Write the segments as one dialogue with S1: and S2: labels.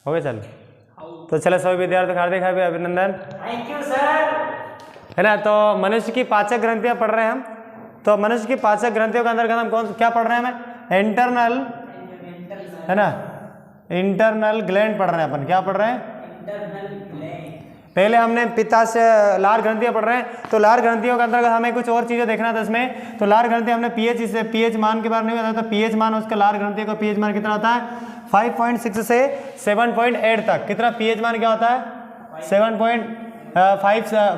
S1: हो गया चल। तो चलो सभी विद्यार्थी हार्दिक हार्दिक अभिनंदन।
S2: Thank you sir.
S1: है ना। तो मनुष्य की पाचक ग्रंथियां पढ़ रहे हैं हम। तो मनुष्य की पाचक ग्रंथियों के अंतर्गत हम कौन क्या पढ़ रहे हैं? हमें इंटरनल, है ना, इंटरनल ग्लैंड पढ़ रहे हैं अपन। क्या पढ़ रहे हैं?
S2: Internal gland.
S1: पहले हमने पित्ताशय लार ग्रंथियां पढ़ रहे हैं। तो लार ग्रंथियों के अंतर्गत हमें कुछ और चीजें देखना था इसमें। तो लार ग्रंथि हमने पीएच, इससे पीएच मान के बारे में नहीं बताया। तो पीएच मान उसका लार ग्रंथियों का पीएच मान कितना होता है? 5.6 से 7.8 तक। कितना पीएच मान क्या होता है?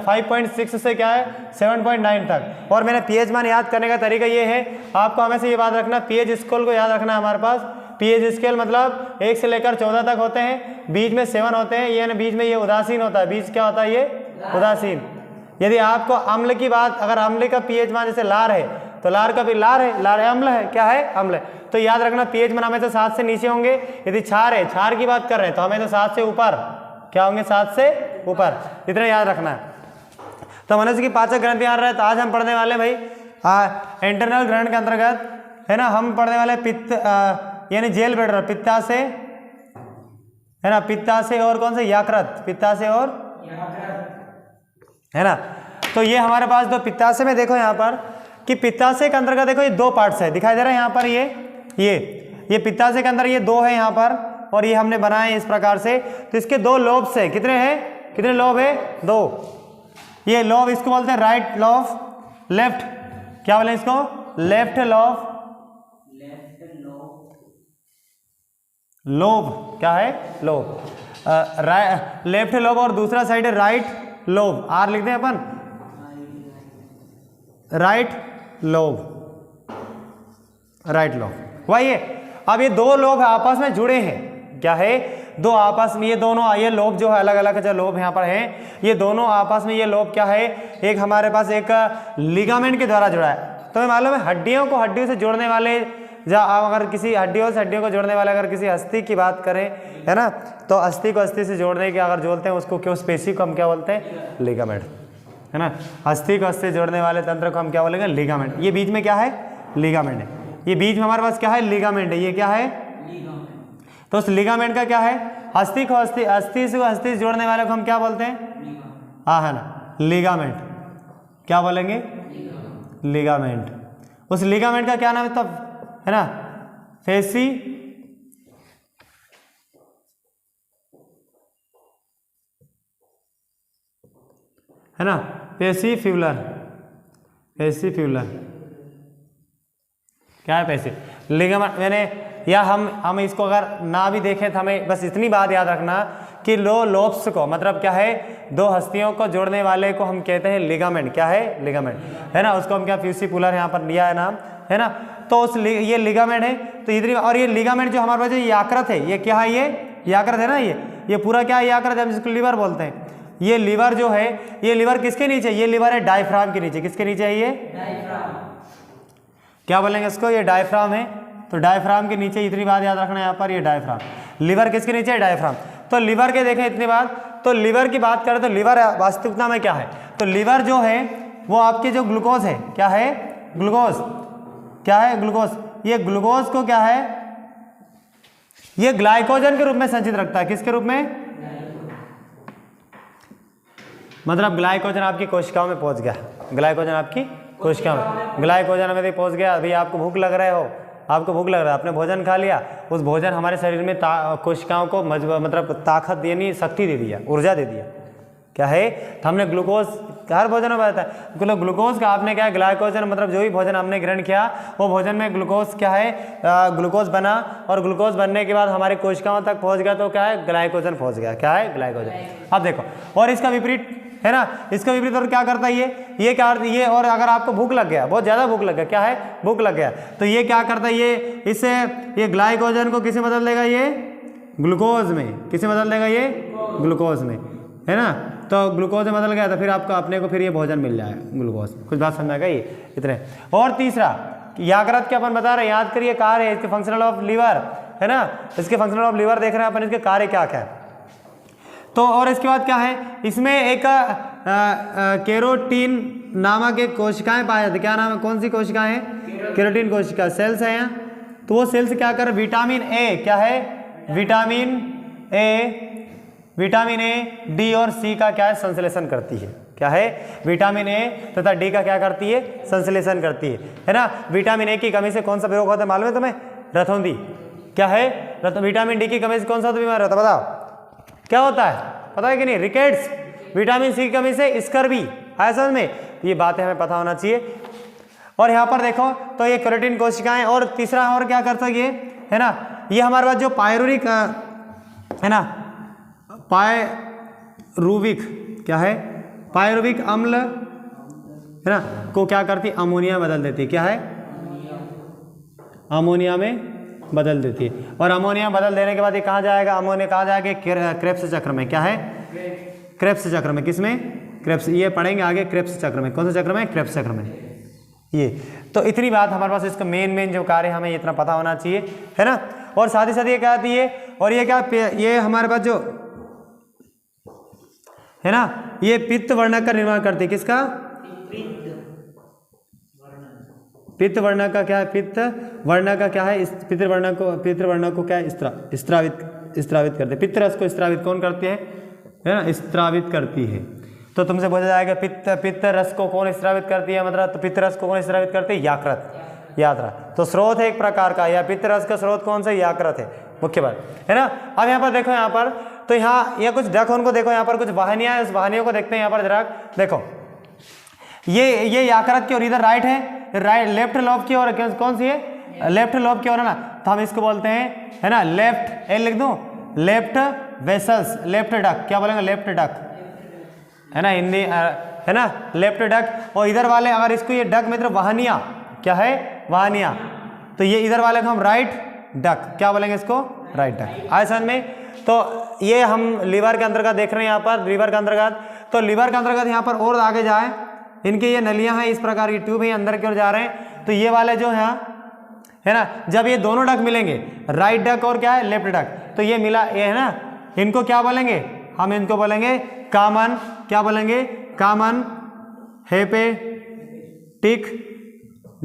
S1: 5.6 से क्या है 7.9 तक। और मेरा पीएच मान याद करने का तरीका ये है, आपको हमेशा ये बात रखना, पीएच स्केल को याद रखना है हमारे पास। पीएच स्केल मतलब 1 से लेकर 14 तक होते हैं, बीच में 7 होते हैं, ये ना बीच में ये उदासीन होता है। बीच क्या होता है? ये उदासीन। यदि आपको अम्ल की बात, अगर अम्ल का पीएच मान जैसे लार है, तो लार का भी लार है, लार है अम्ल है, क्या है? अम्ल है। तो याद रखना पीएच मान हमें तो 7 से नीचे होंगे। यदि क्षार है, क्षार की बात कर रहे हैं, तो हमें तो 7 से ऊपर क्या होंगे? 7 से ऊपर। इतना याद रखना है। तो मनुष्य की पाचक ग्रंथि आ रहा है। तो आज हम पढ़ने वाले भाई इंटरनल ग्रंथ के अंतर्गत, है ना, हम पढ़ने वाले पित्त यानी जेल ब्लैडर, पित्ताशय, है ना, पित्ताशय और कौन से? यकृत। पित्ताशय और है ना। तो ये हमारे पास दो पित्ताशय में देखो यहाँ पर कि पित्ताशय के अंतर्गत देखो ये 2 पार्ट्स है, दिखाई दे रहा है यहाँ पर। ये पित्ताशय के अंदर ये 2 है यहाँ पर, और ये हमने बनाए इस प्रकार से। तो इसके 2 लोब्स है। कितने हैं? कितने लोब है? 2। ये लोब इसको बोलते हैं राइट लोब, लेफ्ट क्या बोले इसको? Left lobe. लोब क्या है? लोब। लेफ्ट लोब और दूसरा साइड है राइट लोब। आर लिखते हैं अपन, राइट लोब, राइट लोब वही है। अब ये 2 लोब आपस में जुड़े हैं। क्या है? 2 आपस में, ये दोनों, ये लोब जो है अलग अलग जो लोब यहाँ पर हैं, ये दोनों आपस में, ये लोब क्या है? एक हमारे पास एक लिगामेंट के द्वारा जुड़ा है। तो मालूम है हड्डियों को हड्डियों से जोड़ने वाले, अगर किसी हड्डियों से हड्डियों को जोड़ने वाले, अगर किसी अस्थि की बात करें, है ना, तो अस्थि को अस्थि से जोड़ने की अगर जोड़ते हैं उसको क्यों स्पेसी को हम क्या बोलते हैं? लिगामेंट, है ना। अस्थि को अस्थि से जोड़ने वाले तंत्र को हम क्या बोलेंगे? लिगामेंट। ये बीच में क्या है? लिगामेंट है। ये बीच में हमारे पास क्या है? लिगामेंट है। ये क्या है? तो उस लिगामेंट का क्या है? अस्थि को अस्थि, अस्थि से अस्थि से जोड़ने वाले को हम क्या बोलते हैं? हाँ, है ना, लिगामेंट। क्या बोलेंगे? लिगामेंट। उस लिगामेंट का क्या नाम है तब? है ना, फेसी, है ना, पेसिफ्यूलर। पेसिफ्यूलर क्या है? पेसी लिगामेंट। मैंने या हम इसको अगर ना भी देखें तो हमें बस इतनी बात याद रखना कि लोब्स को मतलब क्या है? 2 हस्तियों को जोड़ने वाले को हम कहते हैं लिगामेंट। क्या है? लिगामेंट, है ना। उसको हम क्या पेसिफ्यूलर यहाँ पर लिया है नाम, है ना। तो उस ये लिगामेंट है। तो इधर, और ये लिगामेंट जो हमारे पास ये यकृत है, ये क्या है? ये यकृत है ना। ये पूरा क्या है? यकृत है, हम जिसको लीवर बोलते हैं। ये लीवर जो है, ये लीवर किसके नीचे? ये लीवर है डायफ्राम के नीचे। किसके नीचे है ये? डायफ्राम। क्या बोलेंगे इसको? ये डायफ्राम है। तो डायफ्राम के नीचे, इतनी बात याद रखना यहाँ पर, ये डायफ्राम। लीवर किसके नीचे है? डायफ्राम। तो लीवर के देखें इतनी बात। तो लीवर की बात करें तो लीवर वास्तविकता में क्या है? तो लीवर जो है वो आपके जो ग्लूकोज है, क्या है? ग्लूकोज। क्या है? ग्लूकोज। ये ग्लूकोज को क्या है? ये ग्लाइकोजन के रूप में संचित रखता है। किसके रूप में? मतलब ग्लाइकोजन आपकी कोशिकाओं में पहुंच गया। ग्लाइकोजन आपकी कोशिकाओं में, ग्लाइकोजन में पहुंच गया। अभी आपको भूख लग रहे हो, आपको भूख लग रहा है, आपने भोजन खा लिया, उस भोजन हमारे शरीर में कोशिकाओं को मतलब ताकत यानी शक्ति दे दिया, ऊर्जा दे दिया। क्या है? तो हमने ग्लूकोज हर भोजन में बताया है। ग्लूकोज का आपने क्या है? ग्लाइकोजन मतलब जो भी भोजन हमने ग्रहण किया वो भोजन में ग्लूकोज क्या है? ग्लूकोज बना, और ग्लूकोज बनने के बाद हमारी कोशिकाओं तक पहुंच गया तो क्या है? ग्लाइकोजन पहुंच गया। क्या है? ग्लाइकोजन। अब देखो, और इसका विपरीत, है ना, इसका विपरीत और क्या करता है? ये क्या? ये, और अगर आपको भूख लग गया, बहुत ज़्यादा भूख लग गया, क्या है? भूख लग गया, तो ये क्या करता है? ये ग्लाइकोजन को किसे बदल देगा? ये ग्लूकोज में। किसे बदल देगा? ये ग्लूकोज में, है ना। तो ग्लूकोज में बदल गया तो फिर आपको अपने को फिर ये भोजन मिल जाएगा ग्लूकोज। कुछ बात समझ आ गई? इतने। और तीसरा यकृत के अपन बता रहे हैं, याद करिए कार्य है इसके, फंक्शनल ऑफ लीवर, है ना। इसके फंक्शनल ऑफ लीवर देख रहे हैं अपन, इसके कार्य क्या क्या है। तो और इसके बाद क्या है? इसमें एक केरोटीन नामक एक कोशिकाएं पाए जाती। क्या नाम है? कौन सी कोशिकाएं हैं? केरोटीन कोशिका, सेल्स है यहाँ। तो वो सेल्स क्या कर? विटामिन ए, क्या है? विटामिन विटामिन ए, डी और सी का क्या है, संश्लेषण करती है। क्या है, विटामिन ए तथा डी का क्या करती है, संश्लेषण करती है ना। विटामिन ए की कमी से कौन सा रोग होता है मालूम है तुम्हें, रतौंधी। क्या है, विटामिन डी की कमी से कौन सा बीमार होता है बताओ, क्या होता है, पता है कि नहीं, रिकेट्स। विटामिन सी की कमी से स्कर्वी, आया समझ में, ये बातें हमें पता होना चाहिए। और यहाँ पर देखो तो ये केराटिन कोशिकाएं, और तीसरा और क्या करता है ये, है ना, ये हमारे पास जो पायरुविक है ना, पायरुविक क्या है, पायरुविक अम्ल है ना को क्या करती है, अमोनिया बदल देती है। क्या है, अमोनिया में बदल देती है। और अमोनिया बदल देने के बाद ये कहाँ जाएगा, अमोनिया कहाँ जाएगा, क्रेब्स चक्र में। क्या है, क्रेब्स चक्र में। किसमें, क्रेब्स, ये पढ़ेंगे आगे, क्रेब्स चक्र में। कौन सा चक्र में, क्रेब्स चक्र में। ये तो इतनी बात हमारे पास, इसका मेन जो कार्य हमें इतना पता होना चाहिए, है ना। और साथ ही साथ ये क्या आती है, और ये क्या, ये हमारे पास जो है ना, ये पित्त वर्णक का निर्माण करती है। किसका, पित्त वर्णक का क्या है, पित्त वर्णक का क्या है, पितृ वर्णक को क्या है, स्त्रावित करते हैं। पित्त रस को स्त्रावित कौन करती है ना, स्त्रावित करती है। तो तुमसे पूछा जाएगा पित्त रस को कौन स्त्रावित करती है, मतलब तो पित्त रस को कौन स्त्रावित करती है, यकृत, याद रहा। तो स्रोत है एक प्रकार का, या पित्त रस का स्रोत कौन सा, यकृत है, मुख्य बात है ना। अब यहाँ पर देखो, यहाँ पर तो यहाँ ये कुछ डक उनको देखो, यहाँ पर कुछ वाहिनियां है, उस वाहिनियों को देखते हैं। यहाँ पर जरा देखो, ये यकृत की ओर इधर राइट है, राइट लेफ्ट लोब की ओर कौन सी है, लेफ्ट लोब की ओर है ना, तो हम इसको बोलते हैं, है ना, लेफ्ट, ए लिख दूं, लेफ्ट वेसल्स, लेफ्ट डक, क्या बोलेंगे, लेफ्ट डक, है ना, हिंदी है ना, लेफ्ट डक। और इधर वाले अगर इसको ये डक मित्र वाहनिया, क्या है, वाहनिया, तो ये इधर वाले को हम राइट डक, क्या बोलेंगे इसको, राइट डक। आए समझ में। तो ये हम लीवर के अंतर्गत देख रहे हैं, यहाँ पर लीवर के अंतर्गत, तो लीवर के अंतर्गत यहाँ पर और आगे जाए, इनके ये नलियां हैं, इस प्रकार की ट्यूब है, अंदर की ओर जा रहे हैं। तो ये वाले जो है ना, जब ये दोनों डक मिलेंगे, राइट डक और क्या है, लेफ्ट डक, तो ये मिला, ये है ना, इनको क्या बोलेंगे, हम इनको बोलेंगे कॉमन, क्या बोलेंगे, कॉमन हेपेटिक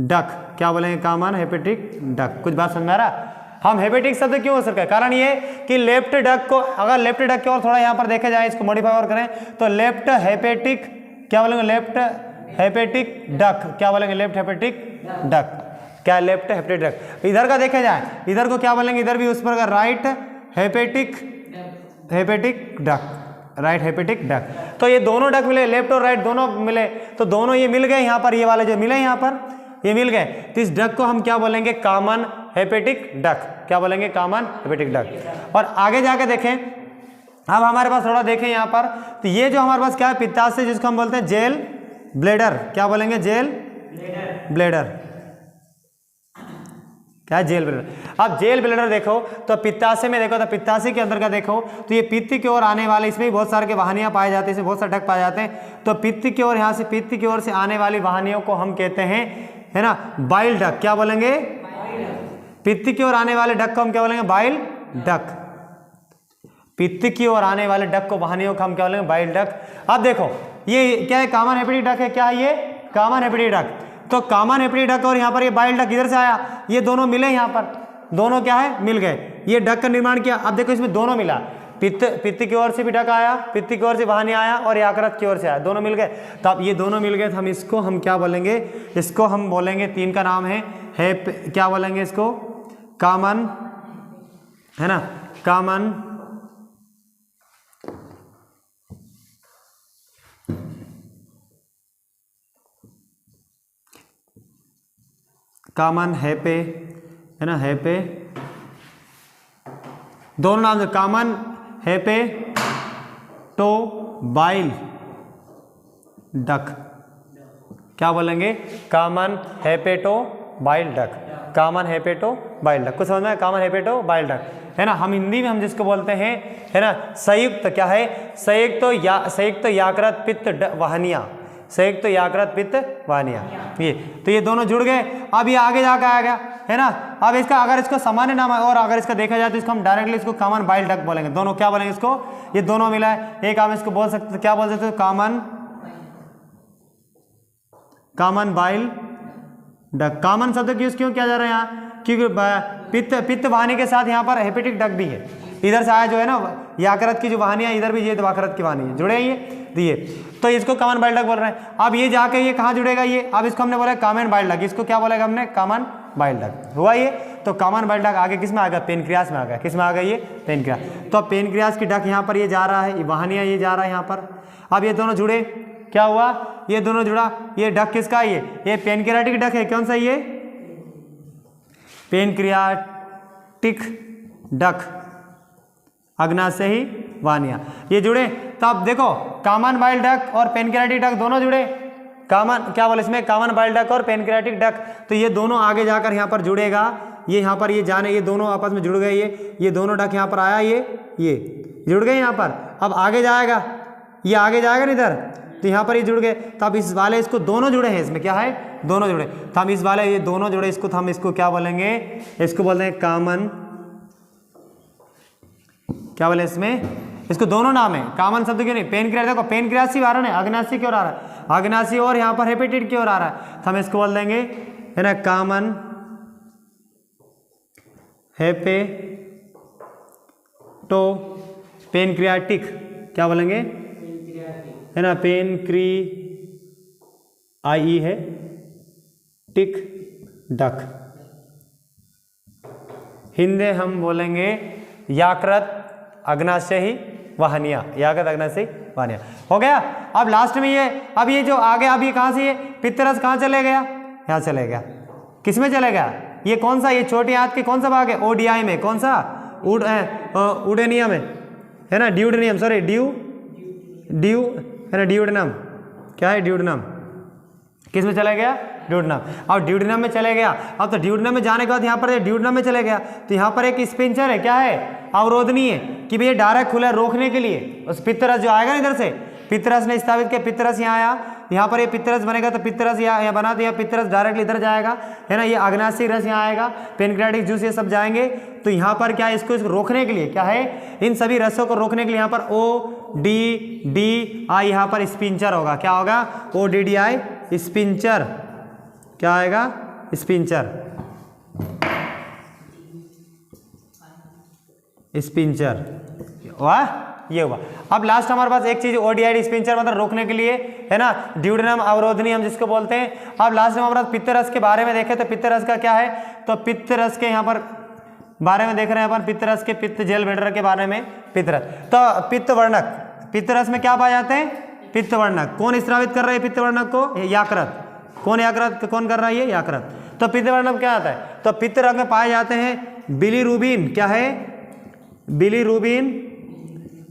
S1: डक, क्या बोलेंगे, कॉमन हेपेटिक डक। कुछ बात समझ में आ रहा। हम हेपेटिक शब्द क्यों हो सकता है, कारण ये कि लेफ्ट डक को, अगर लेफ्ट डक की ओर थोड़ा यहाँ पर देखे जाए, इसको मॉडिफाई और करें, तो लेफ्ट हेपेटिक, क्या बोलेंगे, लेफ्ट हेपेटिक डक, क्या बोलेंगे, लेफ्ट हेपेटिक डक, क्या लेफ्ट हेपेटिक डक। इधर का देखे जाए, इधर को क्या बोलेंगे, इधर भी उस पर right hepatic duck, right hepatic duck. तो ये दोनों डक मिले, लेफ्ट और राइट दोनों मिले, तो दोनों ये मिल गए यहाँ पर, ये वाले जो मिले यहाँ पर, ये मिल गए, तो इस डक को हम क्या बोलेंगे, कॉमन हेपेटिक डक, क्या बोलेंगे, कॉमन हेपेटिक डक। और आगे जाके देखें, अब हमारे पास थोड़ा देखें यहाँ पर, तो ये जो हमारे पास क्या है, पित्ताशय, जिसको हम बोलते हैं जेल ब्लेडर, क्या बोलेंगे, जेल ब्लेडर, क्या है, जेल ब्लेडर। अब जेल ब्लेडर देखो तो पित्ताशय में देखो, तो पित्ताशय के अंदर का देखो, तो ये पित्त की ओर आने वाले, इसमें भी बहुत सारे के वाहिनियां पाए जाते हैं, इसमें बहुत सारे डक पाए जाते हैं। तो पित्त की ओर, यहाँ से पित्त की ओर से आने वाली वाहिनियों को हम कहते हैं, है ना, बाइल डक, क्या बोलेंगे, पित्त की ओर आने वाले डक को हम क्या बोलेंगे, बाइल डक। पित्त की ओर आने वाले डक को, वाहिनियों को हम क्या बोलेंगे, बाइल डक। अब देखो ये क्या है, कॉमन हेपेटिक डक है, क्या है ये, कॉमन हेपेटिक डक। तो कॉमन हेपेटिक डक और यहाँ पर ये बाइल डक इधर से आया, ये दोनों मिले, यहाँ पर दोनों क्या है, मिल गए, ये डक का निर्माण किया। अब देखो इसमें दोनों मिला, पित्त की ओर से भी डक आया, पित्त की ओर से वाहिनी आया, और यकृत की ओर से आया, दोनों मिल गए। तो अब ये दोनों मिल गए, तो हम इसको हम क्या बोलेंगे, इसको हम बोलेंगे, तीन का नाम है क्या बोलेंगे इसको, कॉमन, है ना, कॉमन कॉमन हेपे, है ना, हेपे, दोनों नाम से, कॉमन हेपे टो बाइल डक, क्या बोलेंगे, common hepato bile duct, common hepato bile duct. कुछ समझ में, कॉमन हेपेटो बाइल डक, है ना। हम हिंदी में हम जिसको बोलते हैं, है ना, संयुक्त, क्या है, संयुक्त यकृत पित्त वाहिनियां, संयुक्त यकृत पित्त वाहिनियां, ये तो ये दोनों जुड़ गए। अब ये आगे जाकर आ गया, है ना। अब इसका अगर इसको सामान्य नाम है, और अगर इसका देखा जाए तो इसको हम डायरेक्टली इसको कॉमन बाइल डक बोलेंगे। दोनों क्या बोलेंगे इसको, ये दोनों मिला है, एक आप इसको बोल सकते, क्या बोल सकते हो, कॉमन बाइल डक। कॉमन शब्द यूज क्यों किया जा रहा है यहाँ, क्योंकि पित्त वाहिनी के साथ यहाँ पर हेपेटिक डक भी है, इधर से आया जो है ना याकरत की जो वाहनी है, इधर भी ये वाकरत की वाहनी है, जुड़े ये दिए, तो इसको कॉमन बाइल डक्ट बोल रहे हैं। अब ये जाके ये कहाँ जुड़ेगा ये, अब इसको हमने बोला कॉमन बाइल डक्ट, इसको क्या बोलेगा हमने कॉमन बाइल डक्ट हुआ ये। तो कॉमन बाइल डक्ट आगे किस में आ गया, पेनक्रियास में आ गया, किस में आ गया ये पेनक्रियास। तो अब पेनक्रियास की डक्ट यहाँ पर ये जा रहा है, वाहनिया ये जा रहा है यहाँ पर। अब ये दोनों जुड़े, क्या हुआ, ये दोनों जुड़ा, ये डक्ट किसका है, ये पेनक्रियाटिक डक्ट है, कौन सा ये पेनक्रियाटिक डक्ट, अग्नाशयी वाहनिया ये जुड़े। तो अब देखो कॉमन बाइल डक्ट और पेनक्रियाटिक डक्ट दोनों जुड़े, कॉमन क्या बोले इसमें कॉमन बाइल डक्ट और पेनक्रियाटिक डक्ट, तो ये दोनों आगे जाकर यहाँ पर जुड़ेगा, ये यहाँ पर ये जाने, ये दोनों आपस में जुड़ गए, ये दोनों डक्ट यहाँ पर आया, ये जुड़ गए यहाँ पर। अब आगे जाएगा, ये आगे जाएगा ना इधर, तो यहाँ पर ये जुड़ गए। तो अब इस वाले इसको दोनों जुड़े हैं, इसमें क्या है दोनों जुड़े, तो हम इस वाले ये दोनों जुड़े इसको हम इसको क्या बोलेंगे, इसको बोलते हैं कॉमन, क्या बोले इसमें, इसको दोनों नाम है कॉमन शब्द क्यों नहीं, पेनक्रियास, देखो पेनक्रियास ही आ रहा है, अग्नाशय की ओर आ रहा है, अग्नाशय और यहाँ पर हेपेटिक की ओर आ रहा है, तो हम इसको बोल देंगे है ना कॉमन हेपेटो पेनक्रियाटिक, क्या बोलेंगे है ना पेनक्री आई है टिक डक, हिंदे हम बोलेंगे याकृत अग्नाशयी वाहनिया, याकृत अग्नाशयी वाहनिया हो गया। अब लास्ट में ये, अब ये जो आगे, अब ये कहाँ से ये पित्तरस कहाँ चले गया, यहाँ चले गया, किस में चले गया, ये कौन सा, ये छोटी आंत के कौन सा भाग है, ओडीआई में, कौन सा उडेनिया में है ना, ड्यूडेनियम, सॉरी ड्यू है ना, ड्यूडेनम, क्या है ड्यूडेनम, किस में चला गया ड्यूडेनम। अब ड्यूडेनम में चले गया, अब तो ड्यूडेनम में जाने के बाद यहाँ पर ड्यूडेनम में चले गया, तो यहाँ पर एक स्पिंचर है, क्या है अवरोधनीय है, कि भैया डायरेक्ट खुला रोकने के लिए, उस पित्तरस जो आएगा ना इधर से, पित्तरस ने स्थापित किया, पित्तरस यहाँ आया, यहाँ पर ये पित्तरस बनेगा, तो पित्तरस यहाँ बना, तो यहाँ पित्तरस डायरेक्टली इधर जाएगा है ना, ये अग्नाशयी रस यहाँ आएगा, पेनक्रियाटिक जूस ये सब जाएंगे, तो यहाँ पर क्या है इसको रोकने के लिए, क्या है इन सभी रसों को रोकने के लिए यहाँ पर ODDI यहाँ पर स्पिंचर होगा, क्या होगा ODDI स्पिंचर, क्या आएगा स्पिंचर, स्पिंचर वाह ये हुआ। अब लास्ट हमारे पास एक चीज ODI स्पिंचर मतलब रोकने के लिए है ना, ड्यूडेनम अवरोधनी हम जिसको बोलते हैं। अब लास्ट में हमारे पास पित्तरस के बारे में देखें, तो पित्तरस का क्या है, तो पित्तरस के यहाँ पर बारे में देख रहे हैं अपन, पित्तरस के पित्त जेल बेडर के बारे में, पित्तरस तो पित्तवर्णक, पित्तरस में क्या पाए जाते हैं पित्तवर्णक, कौन स्रावित कर रहा है पित्तवर्णक को, याकृत, कौन याकृत कौन कर रहा है ये याकृत, तो पित्तवर्णक क्या आता है, तो पित्तरस में पाए जाते हैं बिलीरुबिन, क्या है बिलीरुबिन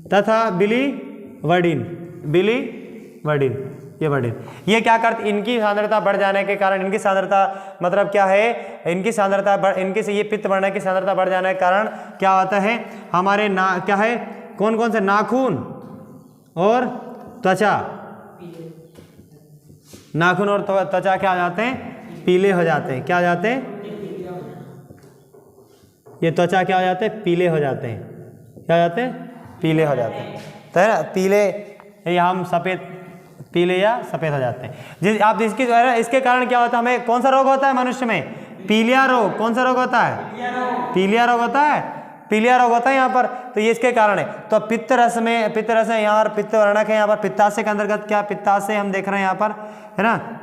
S1: तथा बिलीवर्डिन, बिलीवर्डिन ये वर्डिन, ये क्या करते, इनकी सांद्रता बढ़ जाने के कारण, इनकी सांद्रता मतलब क्या है, इनकी सांद्रता इनकी से ये पित्तवर्णक की सांद्रता बढ़ जाने के कारण क्या होता है हमारे क्या है कौन कौन से नाखून और त्वचा, नाखून और त्वचा क्या हो जाते हैं पीले हो जाते हैं, क्या हो जाते हैं ये त्वचा क्या हो जाते हैं पीले हो जाते हैं, क्या हो जाते हैं पीले हो जाते हैं, तो है ना पीले या हम सफ़ेद पीले या सफ़ेद हो जाते हैं। जिस आप इसकी जो है इसके कारण क्या होता है, हमें कौन सा रोग होता है मनुष्य में, पीलिया रोग, कौन सा रोग होता है पीलिया रोग होता है, पीलिया रोग होता है यहाँ पर, तो ये इसके कारण है। तो पित्तरस में यहाँ पर पित्तवर्णक है, यहाँ पर पित्ताशय के अंतर्गत क्या पित्ताशय हम देख रहे हैं यहाँ पर है ना,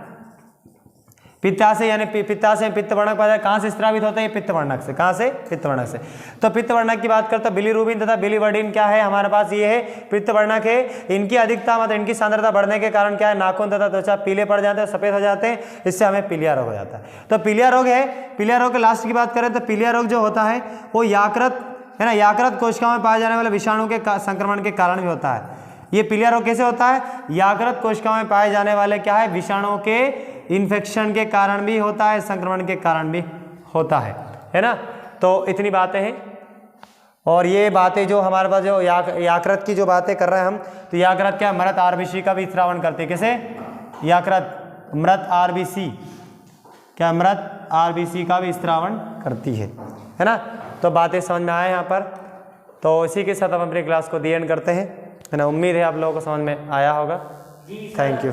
S1: पित्ताशय यानी पित्ताशय में पित्तवर्णक पाया जाए, कहाँ से स्रावित होता है ये पित्तवर्णक से, कहाँ से पित्तवर्णक से। तो पित्तवर्णक की बात करते हैं बिलीरुबिन तथा बिलीवर्डिन क्या है हमारे पास, ये है पित्तवर्णक है, इनकी अधिकता मतलब इनकी सांद्रता बढ़ने के कारण क्या है नाखून तथा त्वचा पीले पड़ जाते हैं, सफेद हो जाते हैं, इससे हमें पीलिया रोग हो जाता है। तो पीलिया रोग है, पीलिया रोग के लास्ट की बात करें तो पीलिया रोग जो होता है वो याकृत है ना, याकृत कोशिकाओं में पाए जाने वाले विषाणु के संक्रमण के कारण भी होता है। ये पीलिया रोग कैसे होता है, याकृत कोशिकाओं में पाए जाने वाले क्या है विषाणुओं के इन्फेक्शन के कारण भी होता है, संक्रमण के कारण भी होता है ना। तो इतनी बातें हैं, और ये बातें जो हमारे पास जो याकृत की जो बातें कर रहे हैं हम, तो याकृत क्या मृत आरबीसी का भी स्रावन करते हैं, कैसे याकृत मृत आरबीसी क्या मृत आरबीसी का भी स्रावन करती है ना। तो बातें समझ में आए यहाँ पर, तो इसी के साथ हम अपनी क्लास को दी एंड करते हैं है ना। उम्मीद है आप लोगों को समझ में आया होगा। Thank you.